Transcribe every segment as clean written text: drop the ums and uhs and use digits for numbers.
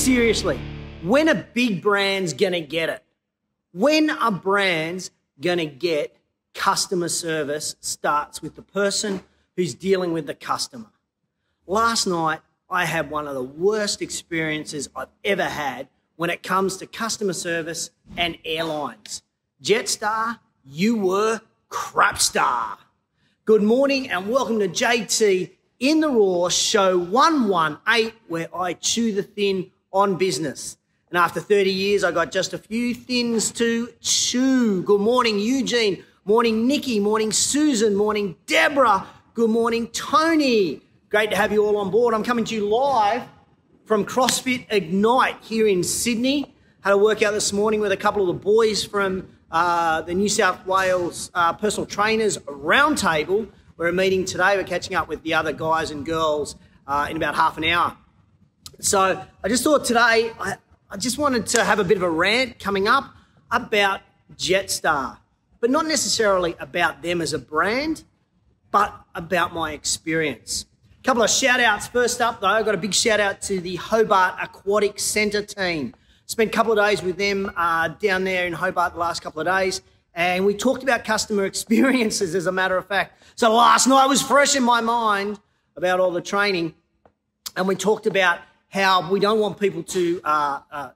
seriously, when are big brands gonna get it? When are brands gonna get customer service starts with the person who's dealing with the customer? Last night, I had one of the worst experiences I've ever had when it comes to customer service and airlines. Jetstar, you were crapstar. Good morning and welcome to JTInTheRaw, show 118, where I chew the thin on business. And after 30 years, I got just a few thins to chew. Good morning, Eugene. Morning, Nikki. Morning, Susan. Morning, Deborah. Good morning, Tony. Great to have you all on board. I'm coming to you live from CrossFit Ignite here in Sydney. Had a workout this morning with a couple of the boys from the New South Wales Personal Trainers Roundtable. We're meeting today. We're catching up with the other guys and girls in about half an hour. So I just thought today, I just wanted to have a bit of a rant coming up about Jetstar, but not necessarily about them as a brand, but about my experience. A couple of shout outs. First up though, I've got a big shout out to the Hobart Aquatic Centre team. Spent a couple of days with them down there in Hobart the last couple of days, and we talked about customer experiences as a matter of fact. So last night was fresh in my mind about all the training, and we talked about how we don't want people to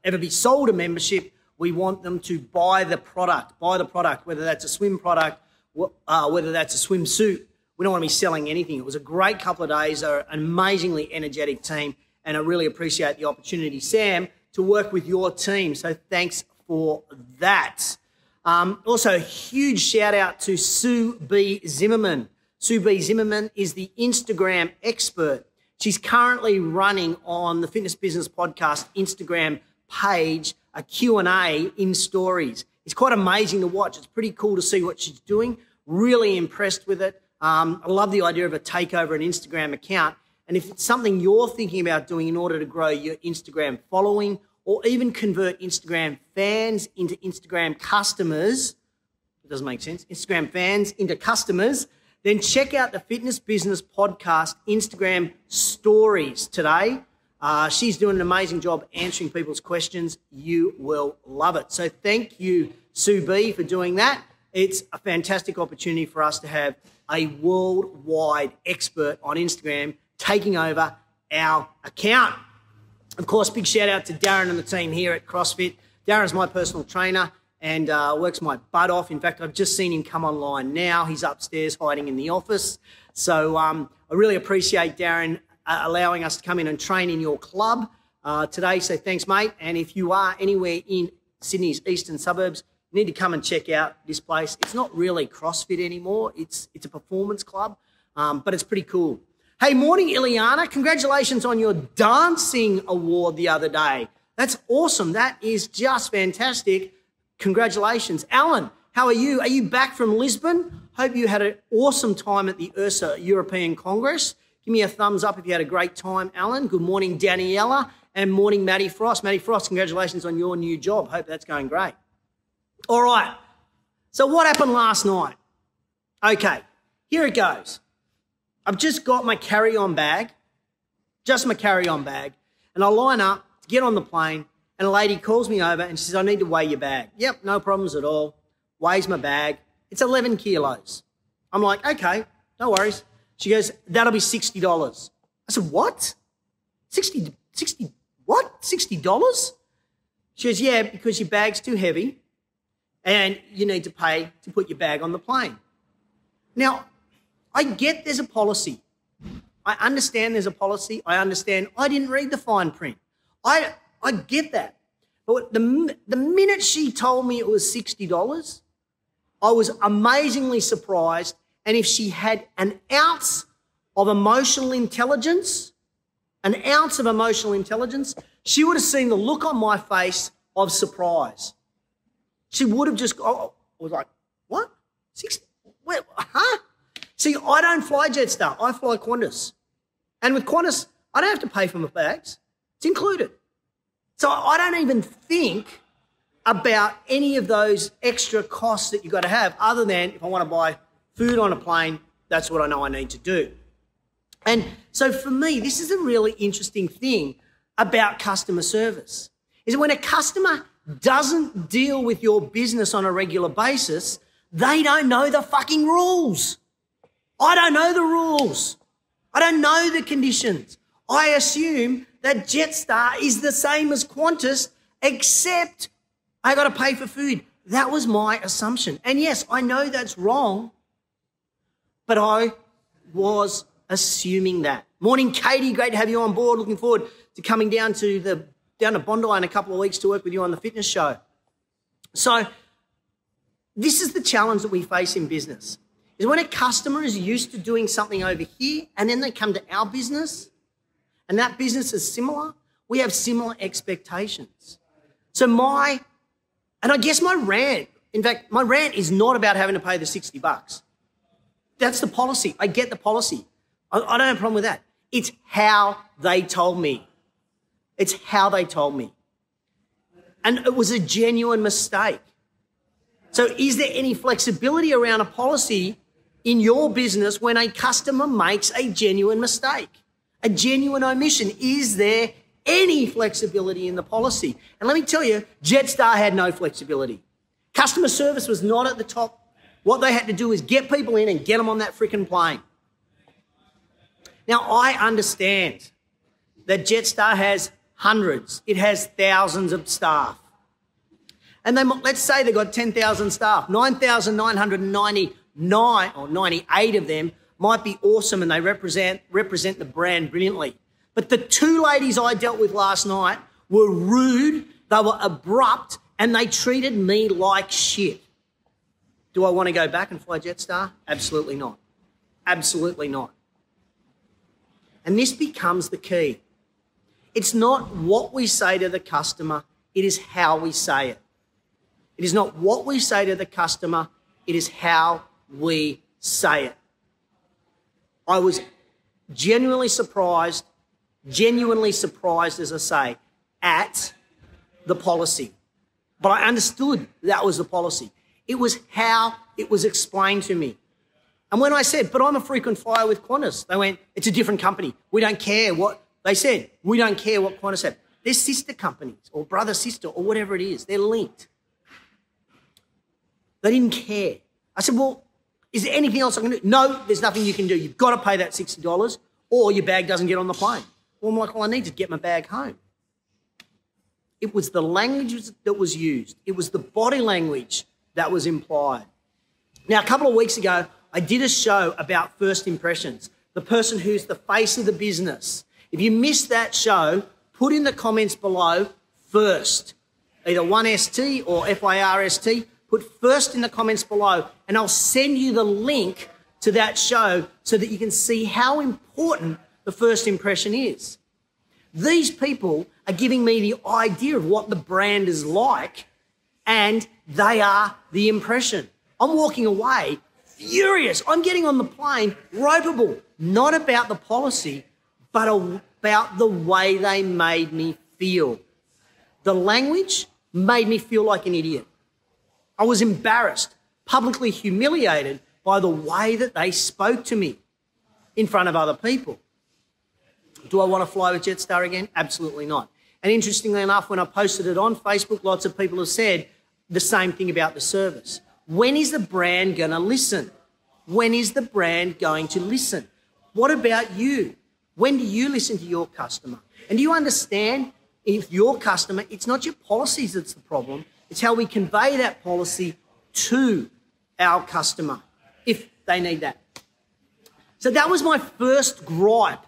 ever be sold a membership. We want them to buy the product, whether that's a swim product, whether that's a swimsuit. We don't want to be selling anything. It was a great couple of days. They're an amazingly energetic team, and I really appreciate the opportunity, Sam, to work with your team. So thanks for that. Also, a huge shout out to Sue B. Zimmerman. Sue B. Zimmerman is the Instagram expert. She's currently running on the Fitness Business Podcast Instagram page a Q&A in stories. It's quite amazing to watch. It's pretty cool to see what she's doing. Really impressed with it. I love the idea of a takeover an Instagram account. And if it's something you're thinking about doing in order to grow your Instagram following or even convert Instagram fans into Instagram customers, it doesn't make sense, Instagram fans into customers, then check out the Fitness Business Podcast Instagram stories today. She's doing an amazing job answering people's questions. You will love it. So thank you, Sue B, for doing that. It's a fantastic opportunity for us to have a worldwide expert on Instagram taking over our account. Of course, big shout out to Darren and the team here at CrossFit. Darren's my personal trainer and works my butt off. In fact, I've just seen him come online now. He's upstairs hiding in the office. So I really appreciate Darren allowing us to come in and train in your club today. So thanks, mate. And if you are anywhere in Sydney's eastern suburbs, you need to come and check out this place. It's not really CrossFit anymore. It's a performance club, but it's pretty cool. Hey, morning, Ileana. Congratulations on your dancing award the other day. That's awesome. That is just fantastic. Congratulations. Alan, how are you? Are you back from Lisbon? Hope you had an awesome time at the URSA European Congress. Give me a thumbs up if you had a great time, Alan. Good morning, Daniela, and morning, Maddie Frost. Maddie Frost, congratulations on your new job. Hope that's going great. All right. So what happened last night? Okay, here it goes. I've just got my carry-on bag, and I line up to get on the plane, and a lady calls me over and she says, I need to weigh your bag. Yep, no problems at all. Weighs my bag. It's 11 kilos. I'm like, okay, no worries. She goes, that'll be $60. I said, what? 60, what? $60? She goes, yeah, because your bag's too heavy and you need to pay to put your bag on the plane. Now, I get there's a policy. I understand there's a policy. I understand I didn't read the fine print. I get that. But the minute she told me it was $60, I was amazingly surprised. And if she had an ounce of emotional intelligence, she would have seen the look on my face of surprise. She would have just, was like, what? 60? Wait, huh? See, I don't fly Jetstar. I fly Qantas. And with Qantas, I don't have to pay for my bags. It's included. So I don't even think about any of those extra costs that you've got to have other than if I want to buy food on a plane, that's what I know I need to do. And so for me, this is a really interesting thing about customer service is that when a customer doesn't deal with your business on a regular basis, they don't know the fucking rules. I don't know the rules. I don't know the conditions. I assume that Jetstar is the same as Qantas, except I got to pay for food. That was my assumption. And yes, I know that's wrong, but I was assuming that. Morning, Katie. Great to have you on board. Looking forward to coming down to Bondi in a couple of weeks to work with you on the fitness show. So this is the challenge that we face in business, is when a customer is used to doing something over here and then they come to our business and that business is similar, we have similar expectations. So my rant, in fact, my rant is not about having to pay the $60. That's the policy. I get the policy. I don't have a problem with that. It's how they told me. It's how they told me. And it was a genuine mistake. So is there any flexibility around a policy in your business when a customer makes a genuine mistake, a genuine omission? Is there any flexibility in the policy? And let me tell you, Jetstar had no flexibility. Customer service was not at the top. What they had to do is get people in and get them on that freaking plane. Now, I understand that Jetstar has hundreds. It has thousands of staff. And let's say they've got 10,000 staff. 9,999 or 98 of them might be awesome and they represent the brand brilliantly. But the two ladies I dealt with last night were rude, they were abrupt, and they treated me like shit. Do I want to go back and fly Jetstar? Absolutely not. Absolutely not. And this becomes the key. It's not what we say to the customer, it is how we say it. It is not what we say to the customer, it is how we say it. I was genuinely surprised, as I say, at the policy. But I understood that was the policy. It was how it was explained to me. And when I said, but I'm a frequent flyer with Qantas, they went, it's a different company. We don't care what, they said, we don't care what Qantas have. They're sister companies or brother, sister or whatever it is. They're linked. They didn't care. I said, well, is there anything else I can do? No, there's nothing you can do. You've got to pay that $60 or your bag doesn't get on the plane. Well, I'm like, well, I need to get my bag home. It was the language that was used. It was the body language that was implied. Now, a couple of weeks ago, I did a show about first impressions, the person who's the face of the business. If you missed that show, put in the comments below first, either 1ST or FIRST. Put first in the comments below and I'll send you the link to that show so that you can see how important the first impression is. These people are giving me the idea of what the brand is like and they are the impression. I'm walking away furious. I'm getting on the plane ropeable, not about the policy, but about the way they made me feel. The language made me feel like an idiot. I was embarrassed, publicly humiliated by the way that they spoke to me in front of other people. Do I want to fly with Jetstar again? Absolutely not. And interestingly enough, when I posted it on Facebook, lots of people have said the same thing about the service. When is the brand going to listen? When is the brand going to listen? What about you? When do you listen to your customer? And do you understand, if your customer, it's not your policies that's the problem, it's how we convey that policy to our customer, if they need that. So that was my first gripe.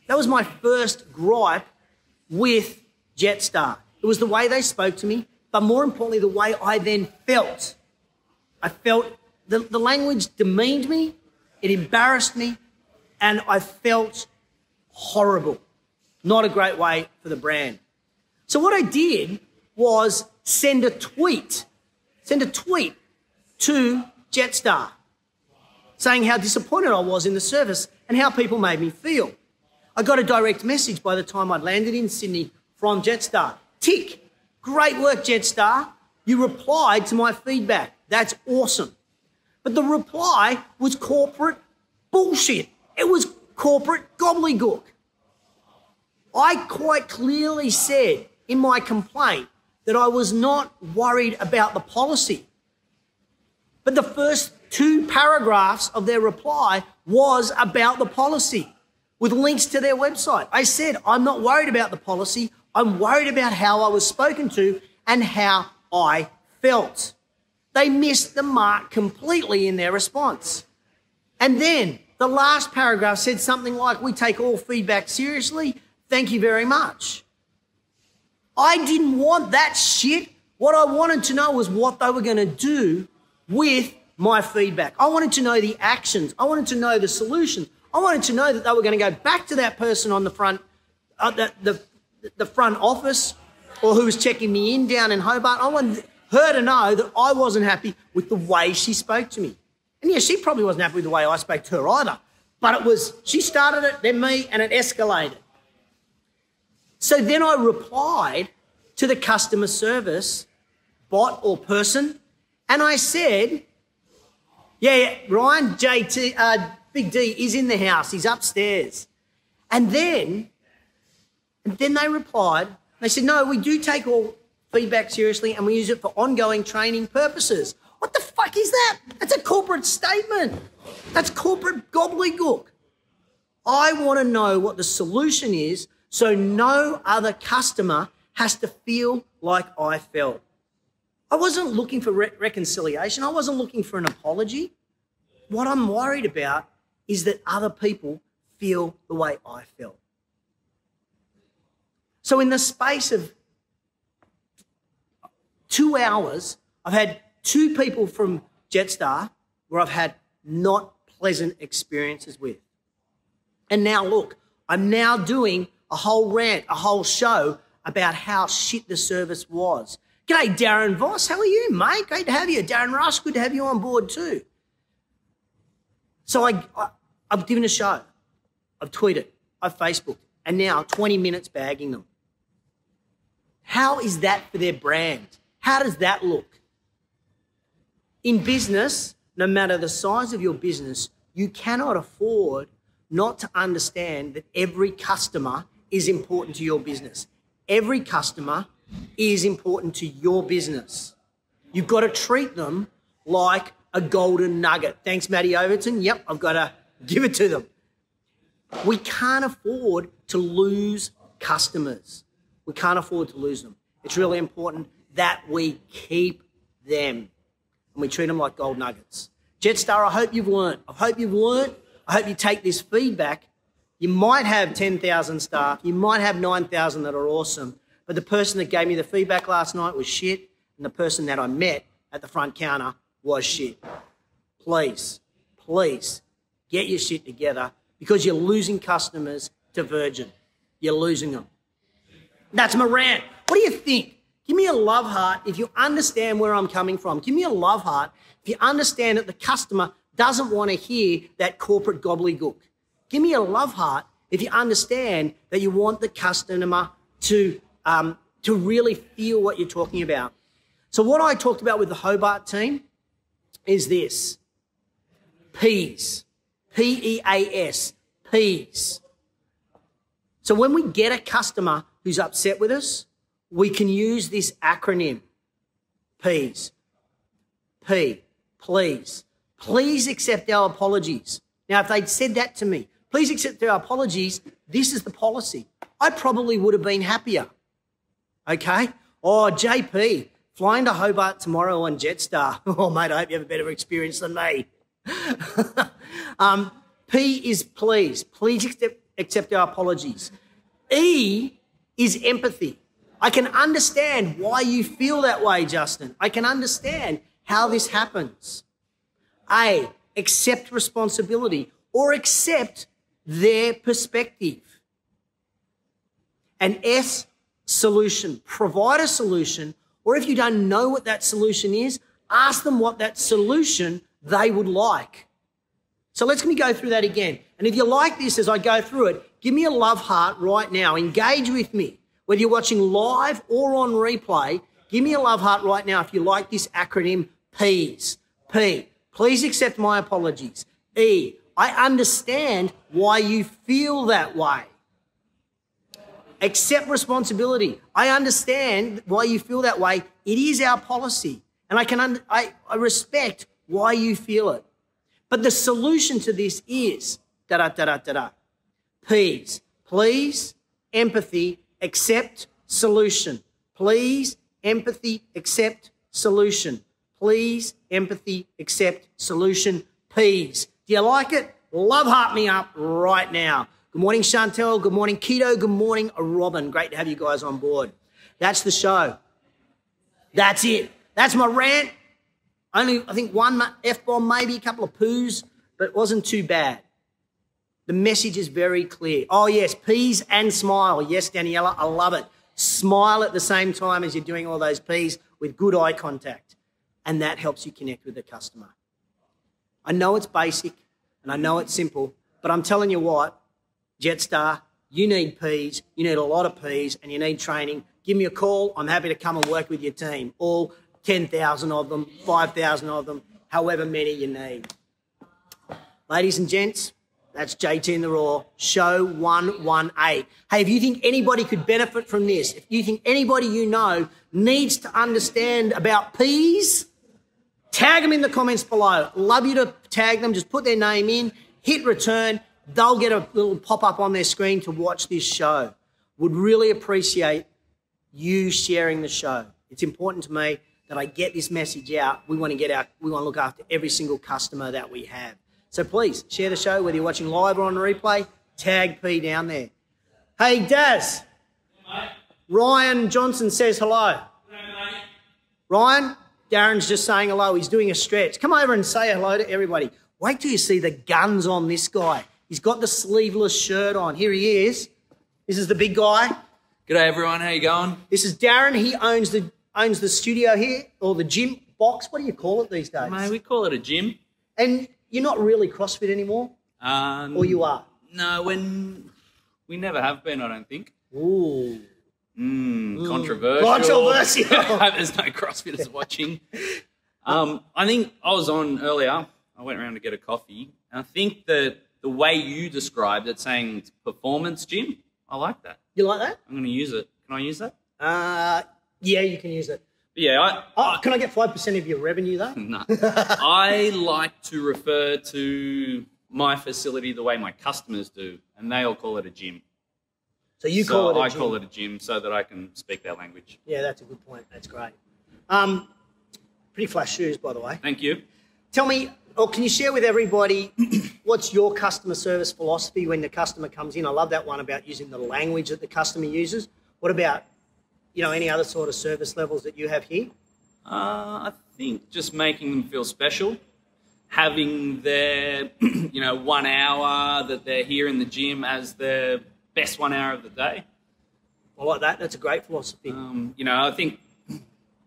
That was my first gripe with Jetstar. It was the way they spoke to me, but more importantly, the way I then felt. I felt the language demeaned me, it embarrassed me, and I felt horrible. Not a great way for the brand. So what I did was send a tweet to Jetstar saying how disappointed I was in the service and how people made me feel. I got a direct message by the time I'd landed in Sydney from Jetstar. Tick, great work, Jetstar. You replied to my feedback. That's awesome. But the reply was corporate bullshit. It was corporate gobbledygook. I quite clearly said in my complaint that I was not worried about the policy. But the first 2 paragraphs of their reply was about the policy with links to their website. I said, I'm not worried about the policy. I'm worried about how I was spoken to and how I felt. They missed the mark completely in their response. And then the last paragraph said something like, we take all feedback seriously. Thank you very much. I didn't want that shit. What I wanted to know was what they were going to do with my feedback. I wanted to know the actions. I wanted to know the solutions. I wanted to know that they were going to go back to that person on the front, the front office, or who was checking me in down in Hobart. I wanted her to know that I wasn't happy with the way she spoke to me. And yeah, she probably wasn't happy with the way I spoke to her either. But it was, she started it, then me, and it escalated. So then I replied to the customer service bot or person, and I said, yeah, Ryan, Big D is in the house. He's upstairs. And then they replied. They said, no, we do take all feedback seriously and we use it for ongoing training purposes. What the fuck is that? That's a corporate statement. That's corporate gobbledygook. I want to know what the solution is so no other customer has to feel like I felt. I wasn't looking for reconciliation. I wasn't looking for an apology. What I'm worried about is that other people feel the way I felt. So in the space of 2 hours, I've had 2 people from Jetstar where I've had not pleasant experiences with. And now look, I'm now doing a whole rant, a whole show about how shit the service was. G'day, Darren Voss. How are you, mate? Great to have you. Darren Rush, good to have you on board too. So I've given a show. I've tweeted. I've Facebooked. And now 20 minutes bagging them. How is that for their brand? How does that look? In business, no matter the size of your business, you cannot afford not to understand that every customer is important to your business. Every customer is important to your business. You've got to treat them like a golden nugget. Thanks, Matty Overton. Yep, I've got to give it to them. We can't afford to lose customers. We can't afford to lose them. It's really important that we keep them and we treat them like gold nuggets. Jetstar, I hope you've learned. I hope you've learned. I hope you take this feedback. You might have 10,000 staff. You might have 9,000 that are awesome. But the person that gave me the feedback last night was shit, and the person that I met at the front counter was shit. Please, please get your shit together because you're losing customers to Virgin. You're losing them. That's my rant. What do you think? Give me a love heart if you understand where I'm coming from. Give me a love heart if you understand that the customer doesn't want to hear that corporate gobbledygook. Give me a love heart if you understand that you want the customer to really feel what you're talking about. So what I talked about with the Hobart team is this. P's. P-E-A-S. P's. So when we get a customer who's upset with us, we can use this acronym. P's. P. Please. Please accept our apologies. Now, if they'd said that to me, please accept our apologies, this is the policy. I probably would have been happier. Okay? Oh, JP, flying to Hobart tomorrow on Jetstar. Oh, mate, I hope you have a better experience than me. P is please. Please accept our apologies. E is empathy. I can understand why you feel that way, Justin. I can understand how this happens. A, accept responsibility or accept their perspective. And S, solution. Provide a solution, or if you don't know what that solution is, ask them what that solution they would like. So let me go through that again. And if you like this as I go through it, give me a love heart right now. Engage with me. Whether you're watching live or on replay, give me a love heart right now if you like this acronym P's. P, please accept my apologies. E, I understand why you feel that way. Accept responsibility. I understand why you feel that way. It is our policy. And I respect why you feel it. But the solution to this is P's. Please, empathy, accept, solution. Please, empathy, accept, solution. Please, empathy, accept, solution. P's. Do you like it? Love heart me up right now. Good morning, Chantel. Good morning, Keto. Good morning, Robin. Great to have you guys on board. That's the show. That's it. That's my rant. Only, I think, one F-bomb, maybe a couple of poos, but it wasn't too bad. The message is very clear. Oh, yes, P's and smile. Yes, Daniela, I love it. Smile at the same time as you're doing all those P's with good eye contact, and that helps you connect with the customer. I know it's basic, and I know it's simple, but I'm telling you what, Jetstar, you need P's, you need a lot of P's, and you need training. Give me a call. I'm happy to come and work with your team, all 10,000 of them, 5,000 of them, however many you need. Ladies and gents, that's JTInTheRaw, show 118. Hey, if you think anybody could benefit from this, if you think anybody you know needs to understand about P's, tag them in the comments below. Love you to tag them. Just put their name in, hit return. They'll get a little pop-up on their screen to watch this show. Would really appreciate you sharing the show. It's important to me that I get this message out. We want to look after every single customer that we have. So please share the show, whether you're watching live or on the replay. Tag P down there. Hey, Daz. Hey, Ryan Johnson says hello. Hello, mate. Ryan, Darren's just saying hello. He's doing a stretch. Come over and say hello to everybody. Wait till you see the guns on this guy. He's got the sleeveless shirt on. Here he is. This is the big guy. G'day, everyone. How you going? This is Darren. He owns the studio here, or the gym box. What do you call it these days? Mate, we call it a gym. And you're not really CrossFit anymore? Or you are? No, we never have been, I don't think. Ooh. Controversial. Controversial. I hope there's no CrossFitters watching. I think I was on earlier. I went around to get a coffee. And I think that the way you described it, saying it's performance gym, I like that. You like that? I'm going to use it. Can I use that? Yeah, you can use it. But yeah. Can I get 5% of your revenue, though? No. I like to refer to my facility the way my customers do, and they all call it a gym. So you call it a gym? I call it a gym so that I can speak their language. Yeah, that's a good point. That's great. Pretty flash shoes, by the way. Thank you. Tell me, or can you share with everybody what's your customer service philosophy when the customer comes in? I love that one about using the language that the customer uses. What about, any other sort of service levels that you have here? I think just making them feel special, having their, 1 hour that they're here in the gym as their best 1 hour of the day. I like that. That's a great philosophy. I think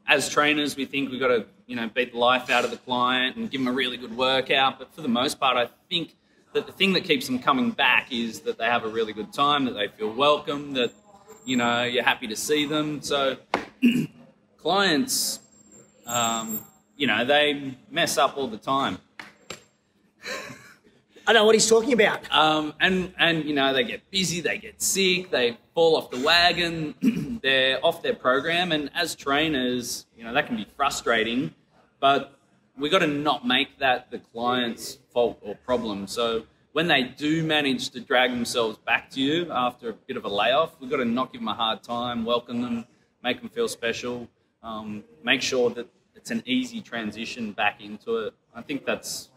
as trainers, we think we've got to, beat the life out of the client and give them a really good workout. But for the most part, I think that the thing that keeps them coming back is that they have a really good time, that they feel welcome, that, you're happy to see them. So clients, they mess up all the time. I know what he's talking about. And they get busy, they get sick, they fall off the wagon, they're off their program. And as trainers, that can be frustrating, but we got to not make that the client's fault or problem. So when they do manage to drag themselves back to you after a bit of a layoff, we've got to not give them a hard time, welcome them, make them feel special, make sure that it's an easy transition back into it. I think that's,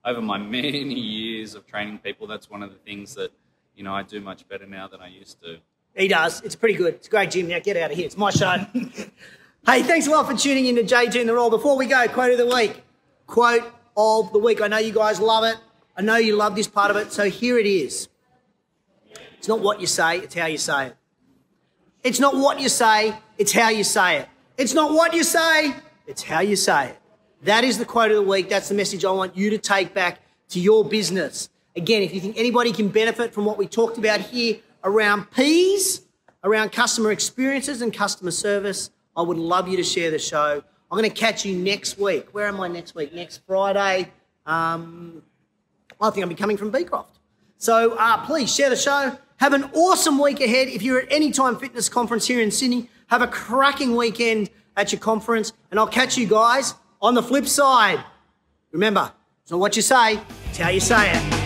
over my many years of training people, that's one of the things that, I do much better now than I used to. He does. It's pretty good. It's a great gym. Now get out of here. It's my show. Hey, thanks a lot for tuning in to JTInTheRaw. Before we go, quote of the week. Quote of the week. I know you guys love it. I know you love this part of it. So here it is. It's not what you say, it's how you say it. It's not what you say, it's how you say it. It's not what you say, it's how you say it. That is the quote of the week. That's the message I want you to take back to your business. Again, if you think anybody can benefit from what we talked about here around P's, around customer experiences and customer service, I would love you to share the show. I'm going to catch you next week. Where am I next week? Next Friday. I think I'll be coming from Beecroft. So please share the show. Have an awesome week ahead. If you're at Anytime Fitness Conference here in Sydney, have a cracking weekend at your conference, and I'll catch you guys on the flip side. Remember, it's not what you say, it's how you say it.